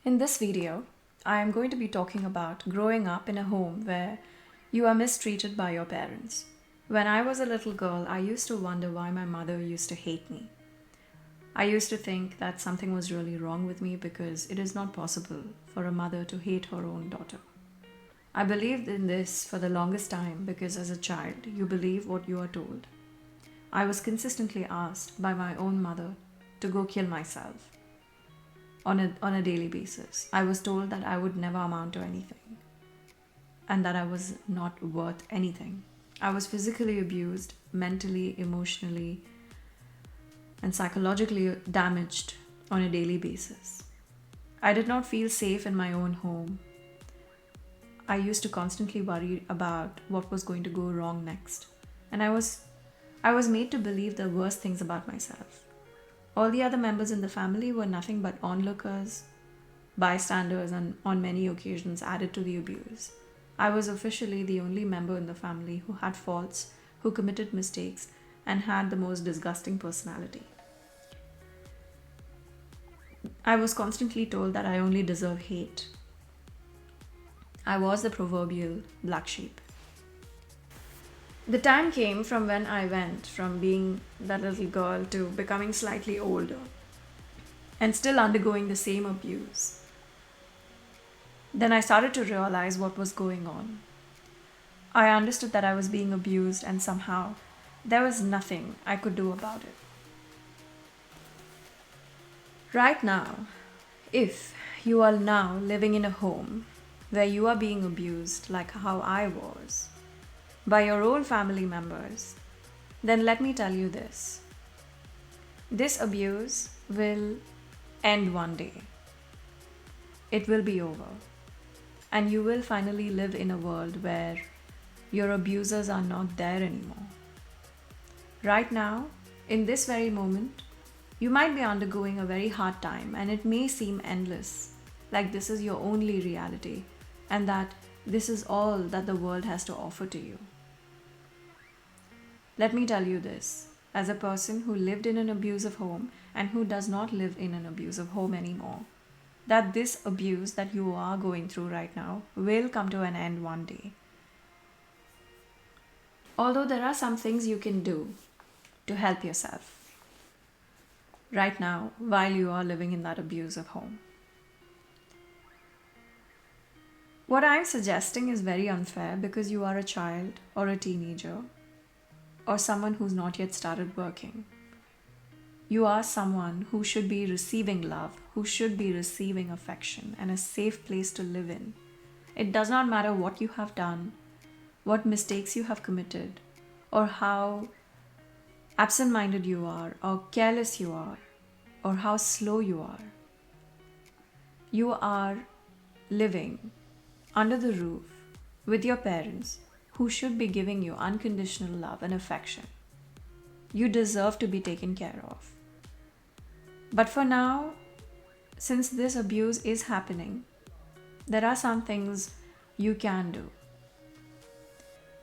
In this video, I am going to be talking about growing up in a home where you are mistreated by your parents. When I was a little girl, I used to wonder why my mother used to hate me. I used to think that something was really wrong with me because it is not possible for a mother to hate her own daughter. I believed in this for the longest time because as a child, you believe what you are told. I was consistently asked by my own mother to go kill myself on a daily basis. I was told that I would never amount to anything and that I was not worth anything. I was physically abused, mentally, emotionally, and psychologically damaged on a daily basis. I did not feel safe in my own home. I used to constantly worry about what was going to go wrong next. And I was made to believe the worst things about myself. All the other members in the family were nothing but onlookers, bystanders, and on many occasions added to the abuse. I was officially the only member in the family who had faults, who committed mistakes, and had the most disgusting personality. I was constantly told that I only deserve hate. I was the proverbial black sheep. The time came from when I went from being that little girl to becoming slightly older and still undergoing the same abuse. Then I started to realize what was going on. I understood that I was being abused and somehow there was nothing I could do about it. Right now, if you are now living in a home where you are being abused like how I was, by your own family members, then let me tell you this. This abuse will end one day. It will be over. And you will finally live in a world where your abusers are not there anymore. Right now, in this very moment, you might be undergoing a very hard time and it may seem endless, like this is your only reality and that this is all that the world has to offer to you. Let me tell you this, as a person who lived in an abusive home and who does not live in an abusive home anymore, that this abuse that you are going through right now will come to an end one day. Although there are some things you can do to help yourself right now while you are living in that abusive home. What I'm suggesting is very unfair because you are a child or a teenager or someone who's not yet started working. You are someone who should be receiving love, who should be receiving affection and a safe place to live in. It does not matter what you have done, what mistakes you have committed, or how absent-minded you are, or careless you are, or how slow you are. You are living under the roof with your parents who should be giving you unconditional love and affection. You deserve to be taken care of. But for now, since this abuse is happening, there are some things you can do.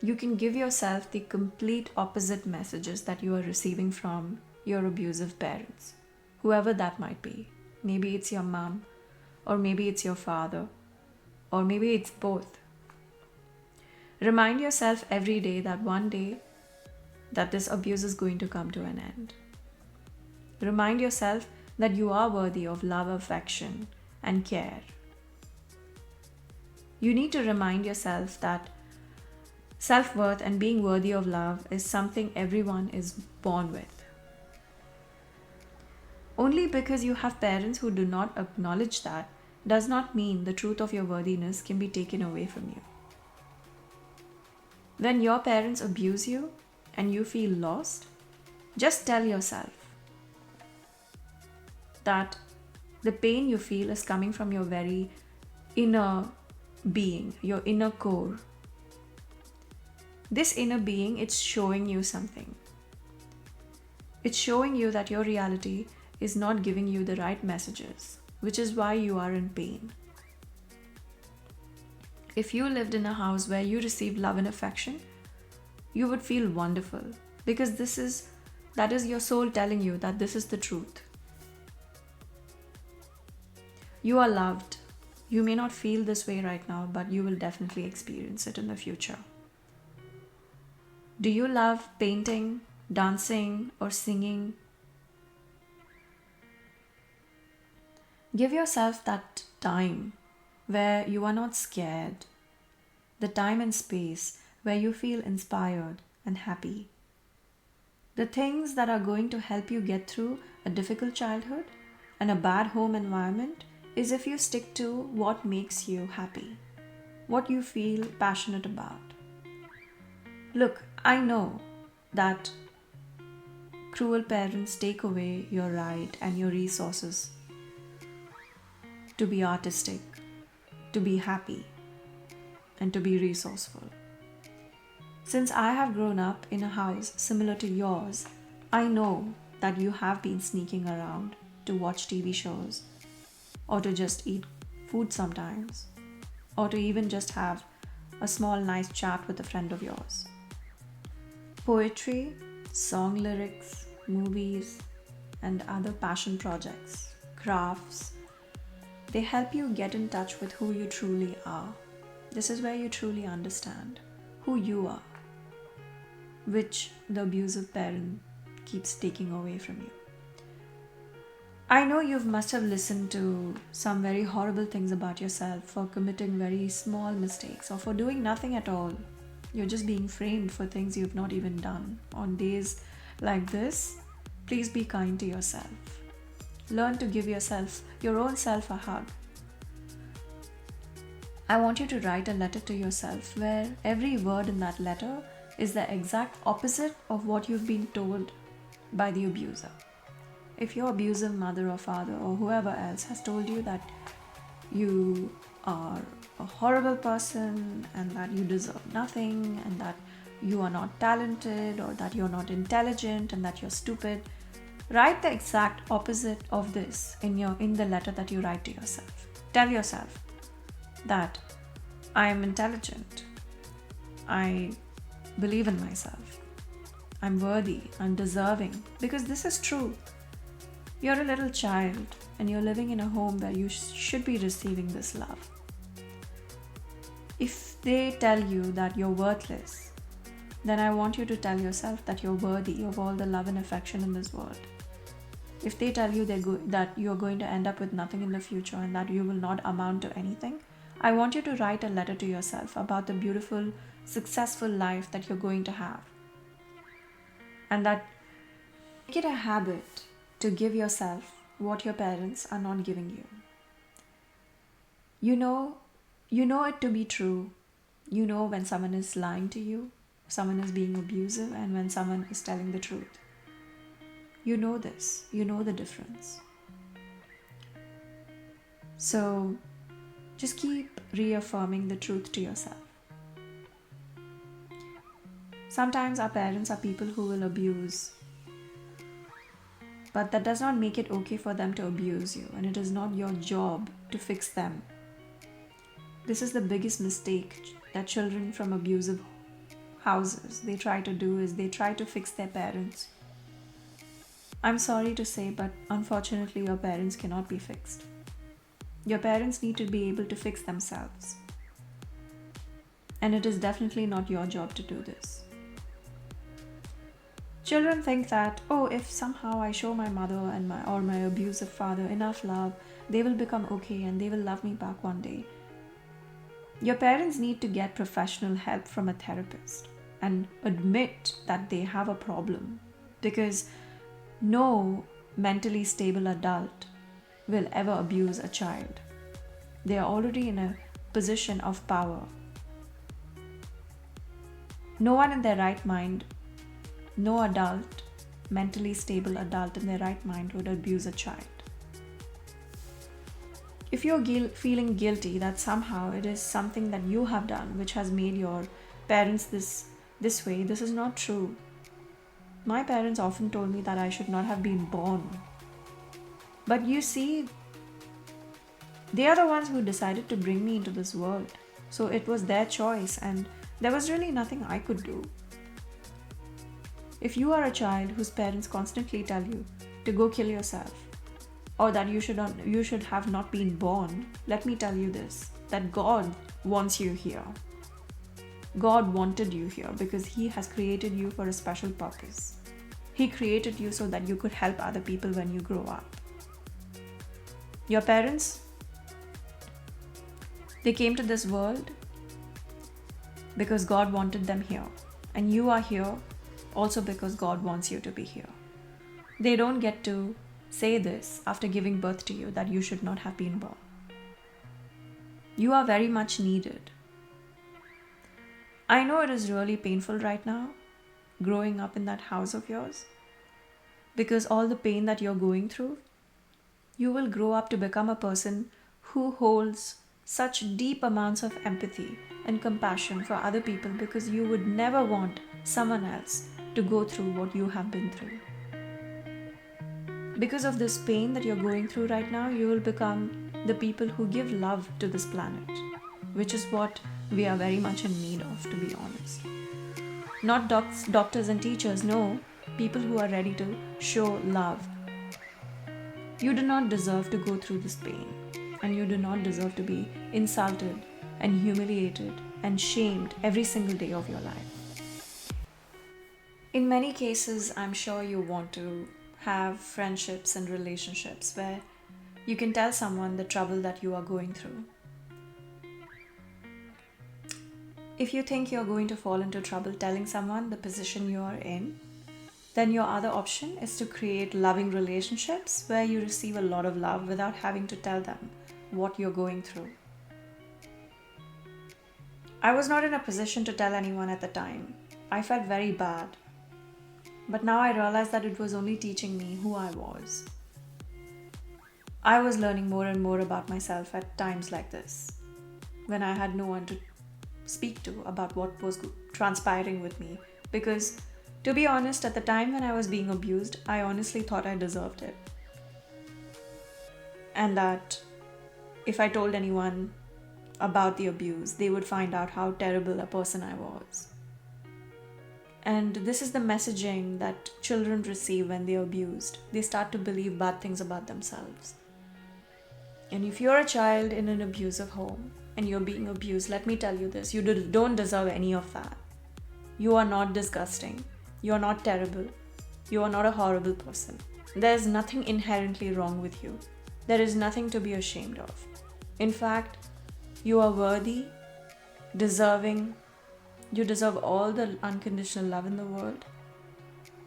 You can give yourself the complete opposite messages that you are receiving from your abusive parents, whoever that might be. Maybe it's your mom, or maybe it's your father, or maybe it's both. Remind yourself every day that one day that this abuse is going to come to an end. Remind yourself that you are worthy of love, affection, and care. You need to remind yourself that self-worth and being worthy of love is something everyone is born with. Only because you have parents who do not acknowledge that does not mean the truth of your worthiness can be taken away from you. When your parents abuse you and you feel lost, just tell yourself that the pain you feel is coming from your very inner being, your inner core. This inner being, it's showing you something. It's showing you that your reality is not giving you the right messages, which is why you are in pain. If you lived in a house where you received love and affection, you would feel wonderful because that is your soul telling you that this is the truth. You are loved. You may not feel this way right now, but you will definitely experience it in the future. Do you love painting, dancing, or singing? Give yourself that time where you are not scared, the time and space where you feel inspired and happy. The things that are going to help you get through a difficult childhood and a bad home environment is if you stick to what makes you happy, what you feel passionate about. Look, I know that cruel parents take away your right and your resources to be artistic, to be happy, and to be resourceful. Since I have grown up in a house similar to yours, I know that you have been sneaking around to watch TV shows, or to just eat food sometimes, or to even just have a small nice chat with a friend of yours. Poetry, song lyrics, movies, and other passion projects, crafts, they help you get in touch with who you truly are. This is where you truly understand who you are, which the abusive parent keeps taking away from you. I know you must have listened to some very horrible things about yourself for committing very small mistakes or for doing nothing at all. You're just being framed for things you've not even done. On days like this, please be kind to yourself. Learn to give yourself, your own self, a hug. I want you to write a letter to yourself where every word in that letter is the exact opposite of what you've been told by the abuser. If your abusive mother or father or whoever else has told you that you are a horrible person and that you deserve nothing and that you are not talented or that you're not intelligent and that you're stupid, write the exact opposite of this in the letter that you write to yourself. Tell yourself that I am intelligent, I believe in myself, I'm worthy, I'm deserving, because this is true. You're a little child and you're living in a home where you should be receiving this love. If they tell you that you're worthless, then I want you to tell yourself that you're worthy of all the love and affection in this world. If they tell you that you're going to end up with nothing in the future and that you will not amount to anything, I want you to write a letter to yourself about the beautiful, successful life that you're going to have. And that make it a habit to give yourself what your parents are not giving you. You know it to be true. You know when someone is lying to you, someone is being abusive, and when someone is telling the truth. You know this. You know the difference. So just keep reaffirming the truth to yourself. Sometimes our parents are people who will abuse, but that does not make it okay for them to abuse you, and it is not your job to fix them. This is the biggest mistake that children from abusive houses they try to do, is they try to fix their parents. I'm sorry to say, but unfortunately your parents cannot be fixed. Your parents need to be able to fix themselves. And it is definitely not your job to do this. Children think that, if somehow I show my mother and my abusive father enough love, they will become okay and they will love me back one day. Your parents need to get professional help from a therapist and admit that they have a problem, because no mentally stable adult will ever abuse a child. They are already in a position of power. No one in their right mind, no adult, mentally stable adult in their right mind would abuse a child. If you're feeling guilty that somehow it is something that you have done which has made your parents this way, this is not true. My parents often told me that I should not have been born. But you see, they are the ones who decided to bring me into this world. So it was their choice and there was really nothing I could do. If you are a child whose parents constantly tell you to go kill yourself, or that you should have not been born, let me tell you this, that God wants you here. God wanted you here because He has created you for a special purpose. He created you so that you could help other people when you grow up. Your parents, they came to this world because God wanted them here. And you are here also because God wants you to be here. They don't get to say this after giving birth to you, that you should not have been born. You are very much needed. I know it is really painful right now, growing up in that house of yours, because all the pain that you're going through, you will grow up to become a person who holds such deep amounts of empathy and compassion for other people, because you would never want someone else to go through what you have been through. Because of this pain that you're going through right now, you will become the people who give love to this planet, which is what we are very much in need of, to be honest. Not doctors and teachers, no, people who are ready to show love. You do not deserve to go through this pain, and you do not deserve to be insulted and humiliated and shamed every single day of your life. In many cases, I'm sure you want to have friendships and relationships where you can tell someone the trouble that you are going through. If you think you're going to fall into trouble telling someone the position you are in, then your other option is to create loving relationships where you receive a lot of love without having to tell them what you're going through. I was not in a position to tell anyone at the time. I felt very bad. But now I realize that it was only teaching me who I was. I was learning more and more about myself at times like this, when I had no one to speak to about what was transpiring with me. Because, to be honest, at the time when I was being abused, I honestly thought I deserved it. And that if I told anyone about the abuse, they would find out how terrible a person I was. And this is the messaging that children receive when they're abused. They start to believe bad things about themselves. And if you're a child in an abusive home and you're being abused, let me tell you this, you don't deserve any of that. You are not disgusting. You are not terrible. You are not a horrible person. There's nothing inherently wrong with you. There is nothing to be ashamed of. In fact, you are worthy, deserving. You deserve all the unconditional love in the world.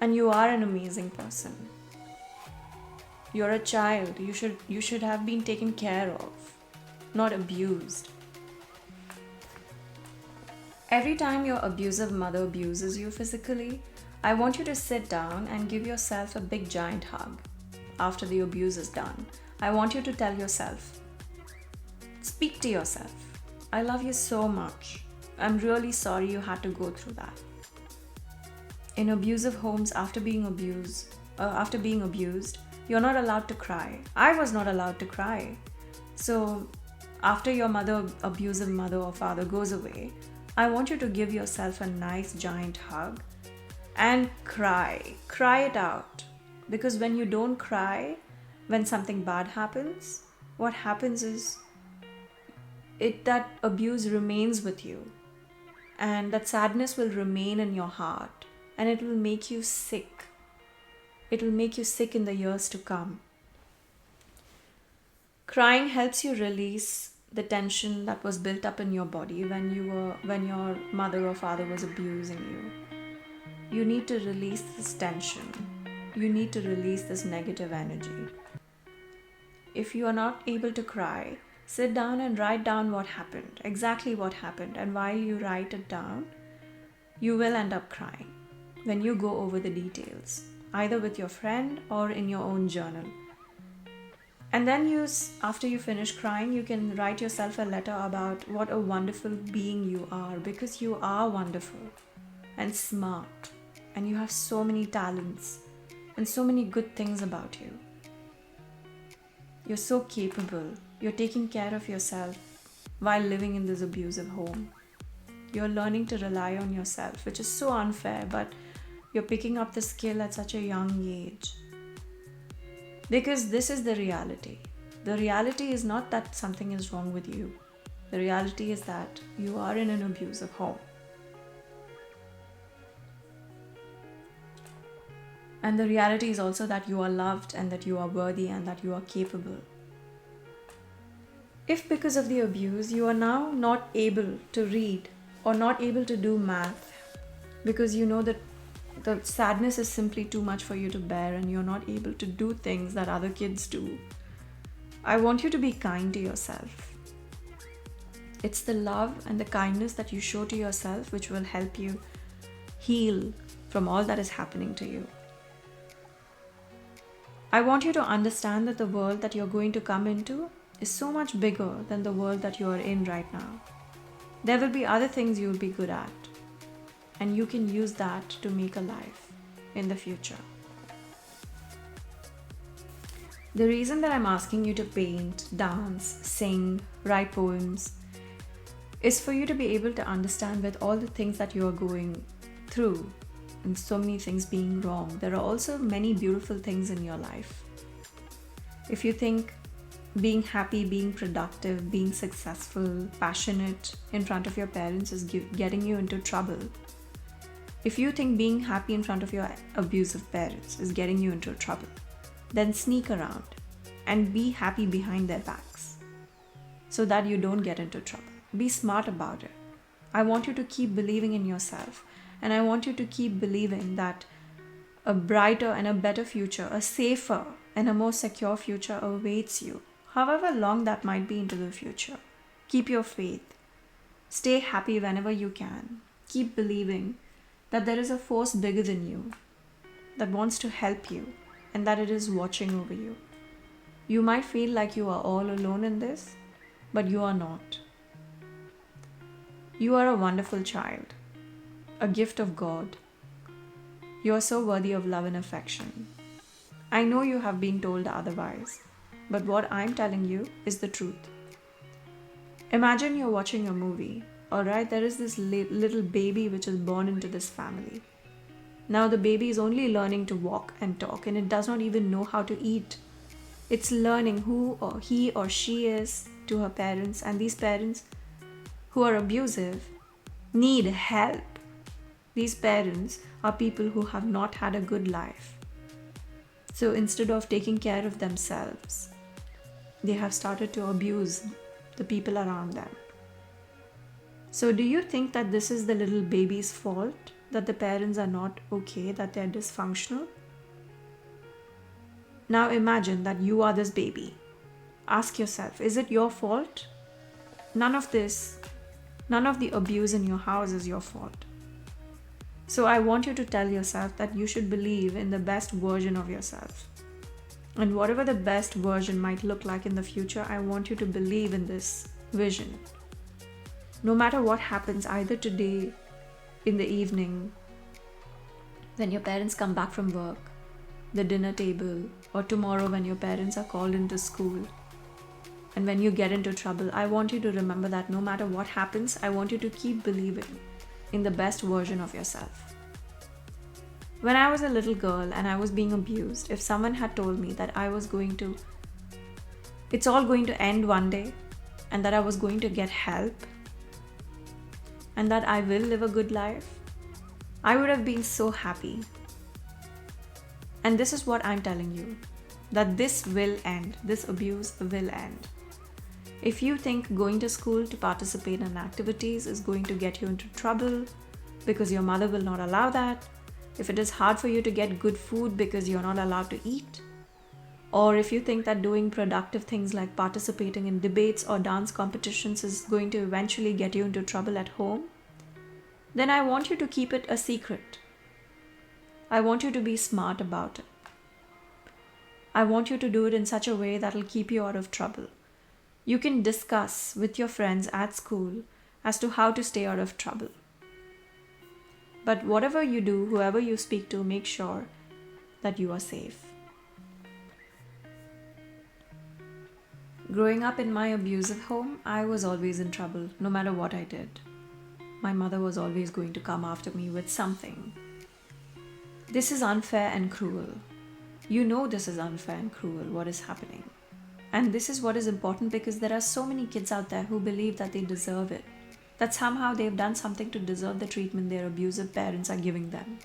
And you are an amazing person. You're a child. You should have been taken care of, not abused. Every time your abusive mother abuses you physically, I want you to sit down and give yourself a big giant hug. After the abuse is done, I want you to tell yourself, speak to yourself, I love you so much. I'm really sorry you had to go through that. In abusive homes, after being abused, you're not allowed to cry. I was not allowed to cry. So after your abusive mother or father goes away, I want you to give yourself a nice giant hug and cry. Cry it out. Because when you don't cry, when something bad happens, what happens is that abuse remains with you. And that sadness will remain in your heart. And it will make you sick. It will make you sick in the years to come. Crying helps you release the tension that was built up in your body when your mother or father was abusing you. You need to release this tension. You need to release this negative energy. If you are not able to cry, sit down and write down what happened, exactly what happened. And while you write it down, you will end up crying when you go over the details, either with your friend or in your own journal. And then after you finish crying, you can write yourself a letter about what a wonderful being you are, because you are wonderful and smart, and you have so many talents and so many good things about you. You're so capable. You're taking care of yourself while living in this abusive home. You're learning to rely on yourself, which is so unfair, but you're picking up the skill at such a young age. Because this is the reality. The reality is not that something is wrong with you. The reality is that you are in an abusive home. And the reality is also that you are loved and that you are worthy and that you are capable. If because of the abuse you are now not able to read or not able to do math because you know that the sadness is simply too much for you to bear and you're not able to do things that other kids do, I want you to be kind to yourself. It's the love and the kindness that you show to yourself which will help you heal from all that is happening to you. I want you to understand that the world that you're going to come into is so much bigger than the world that you are in right now. There will be other things you'll be good at, and you can use that to make a life in the future. The reason that I'm asking you to paint, dance, sing, write poems is for you to be able to understand with all the things that you are going through and so many things being wrong, there are also many beautiful things in your life. If you think being happy, being productive, being successful, passionate in front of your parents is getting you into trouble, if you think being happy in front of your abusive parents is getting you into trouble, then sneak around and be happy behind their backs so that you don't get into trouble. Be smart about it. I want you to keep believing in yourself, and I want you to keep believing that a brighter and a better future, a safer and a more secure future awaits you, however long that might be into the future. Keep your faith. Stay happy whenever you can. Keep believing that there is a force bigger than you that wants to help you and that it is watching over you. You might feel like you are all alone in this, but you are not. You are a wonderful child, a gift of God. You are so worthy of love and affection. I know you have been told otherwise, but what I'm telling you is the truth. Imagine you're watching a movie. Alright, there is this little baby which is born into this family. Now the baby is only learning to walk and talk, and it does not even know how to eat. It's learning who or he or she is to her parents, and these parents who are abusive need help. These parents are people who have not had a good life. So instead of taking care of themselves, they have started to abuse the people around them. So do you think that this is the little baby's fault? That the parents are not okay, that they're dysfunctional? Now imagine that you are this baby. Ask yourself, is it your fault? None of the abuse in your house is your fault. So I want you to tell yourself that you should believe in the best version of yourself. And whatever the best version might look like in the future, I want you to believe in this vision. No matter what happens, either today, in the evening, when your parents come back from work, the dinner table, or tomorrow when your parents are called into school, and when you get into trouble, I want you to remember that no matter what happens, I want you to keep believing in the best version of yourself. When I was a little girl and I was being abused, if someone had told me that it's all going to end one day, and that I was going to get help, and that I will live a good life, I would have been so happy. And this is what I'm telling you, that this will end, this abuse will end. If you think going to school to participate in activities is going to get you into trouble because your mother will not allow that, if it is hard for you to get good food because you're not allowed to eat, or if you think that doing productive things like participating in debates or dance competitions is going to eventually get you into trouble at home, then I want you to keep it a secret. I want you to be smart about it. I want you to do it in such a way that will keep you out of trouble. You can discuss with your friends at school as to how to stay out of trouble. But whatever you do, whoever you speak to, make sure that you are safe. Growing up in my abusive home, I was always in trouble, no matter what I did. My mother was always going to come after me with something. This is unfair and cruel. You know this is unfair and cruel, what is happening. And this is what is important, because there are so many kids out there who believe that they deserve it, that somehow they've done something to deserve the treatment their abusive parents are giving them.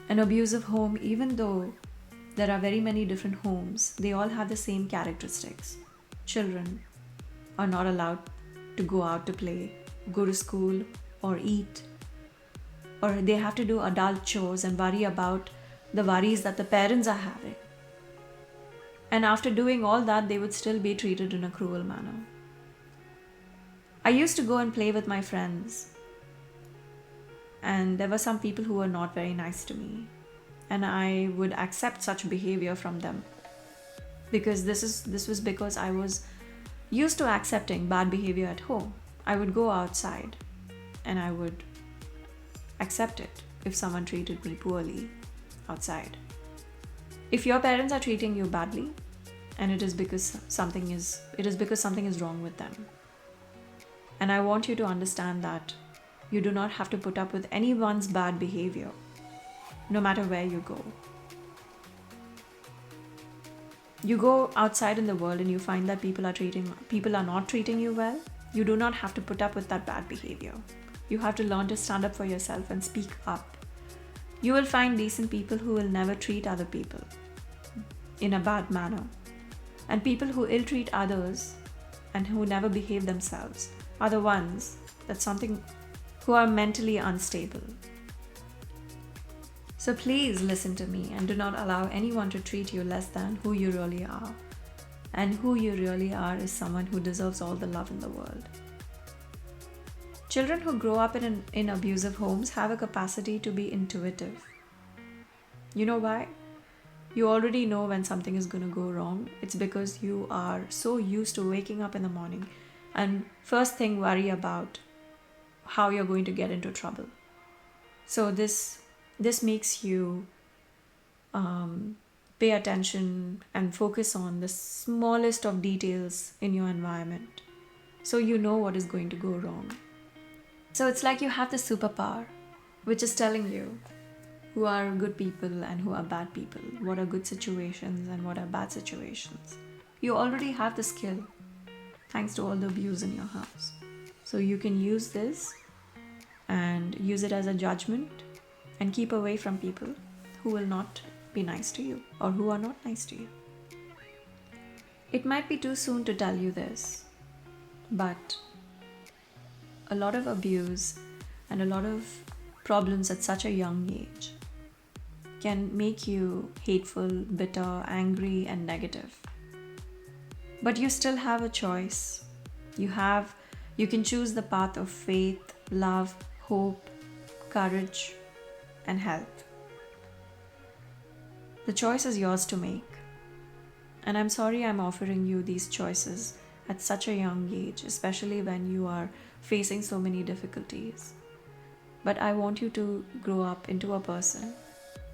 An abusive home, even though there are very many different homes, they all have the same characteristics. Children are not allowed to go out to play, go to school, or eat, or they have to do adult chores and worry about the worries that the parents are having. And after doing all that, they would still be treated in a cruel manner. I used to go and play with my friends, and there were some people who were not very nice to me, and I would accept such behavior from them, because this was because I was used to accepting bad behavior at home. I would go outside and I would accept it if someone treated me poorly outside. If your parents are treating you badly, and it is because something is wrong with them. And I want you to understand that you do not have to put up with anyone's bad behavior, no matter where you go. You go outside in the world and you find that people are not treating you well. You do not have to put up with that bad behavior. You have to learn to stand up for yourself and speak up. You will find decent people who will never treat other people in a bad manner. And people who ill-treat others and who never behave themselves are the ones who are mentally unstable. So please listen to me and do not allow anyone to treat you less than who you really are. And who you really are is someone who deserves all the love in the world. Children who grow up in abusive homes have a capacity to be intuitive. You know why? You already know when something is going to go wrong. It's because you are so used to waking up in the morning and first thing worry about how you're going to get into trouble. So this makes you pay attention and focus on the smallest of details in your environment, so you know what is going to go wrong. So it's like you have the superpower, which is telling you who are good people and who are bad people, what are good situations and what are bad situations. You already have the skill, thanks to all the abuse in your house. So you can use this and use it as a judgment and keep away from people who will not be nice to you or who are not nice to you. It might be too soon to tell you this, but a lot of abuse and a lot of problems at such a young age can make you hateful, bitter, angry, and negative. But you still have a choice. You can choose the path of faith, love, hope, courage, and health. The choice is yours to make. And I'm sorry I'm offering you these choices at such a young age, especially when you are facing so many difficulties. But I want you to grow up into a person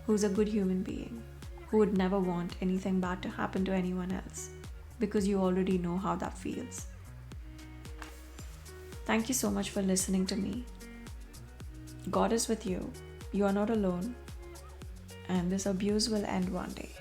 who's a good human being, who would never want anything bad to happen to anyone else, because you already know how that feels. Thank you so much for listening to me. God is with you. You are not alone. And this abuse will end one day.